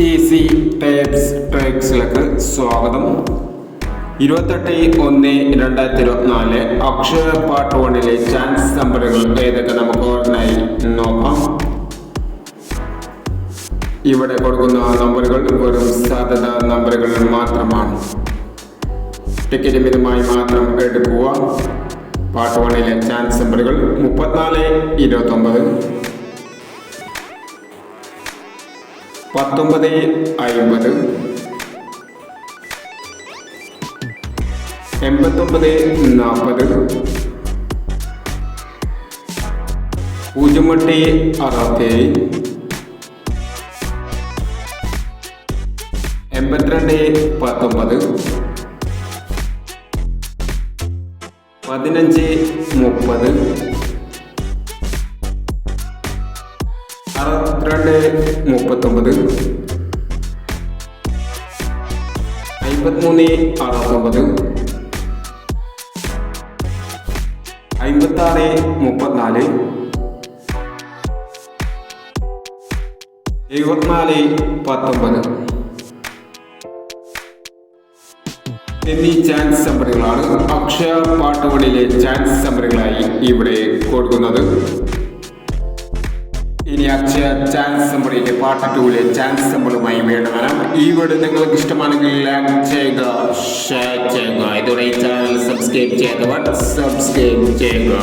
Easy tapes ട്രിക്സിലേക്ക് സ്വാഗതം. 28/1/2024 അക്ഷര part 1-ലെ chance നമ്പറുകൾ ഏതൊക്കെ നമുക്ക് ഓർമ്മയായി നോക്കാം. ഇവിടെ കൊടുക്കുന്ന നമ്പറുകൾ വെറും സാധ്യത നമ്പറുകൾ മാത്രമാണ്. ടിക്കറ്റ് മിതമായി മാത്രം എടുക്കുക. പാർട്ട് 1-ലെ ചാൻസ് നമ്പറുകൾ 34, 29, 19, 50, 89, 40, 0, 67, 82, 19, 30, 62, 39, 53, 69, 56, 34, 19 എന്നീ ചാൻസ് നമ്പറുകളാണ് അക്ഷയ പാർട്ട് 1-ലെ ചാൻസ് നമ്പറുകളായി ഇവിടെ കൊടുക്കുന്നത്. ഇനി അക്ഷയ ചാൻസ് നമ്പറിന്റെ പാർട്ട് 2-ലെ ചാൻസ് നമ്പറുമായി വീണ്ടും വരാം. ഈ വീഡിയോ നിങ്ങൾക്ക് ഇഷ്ടമാണെങ്കിൽ ലൈക്ക് ചെയ്യുക, ഷെയർ ചെയ്യുക. ഇതോടെ ഈ ചാനൽ സബ്സ്ക്രൈബ് ചെയ്തവർ സബ്സ്ക്രൈബ് ചെയ്യുക.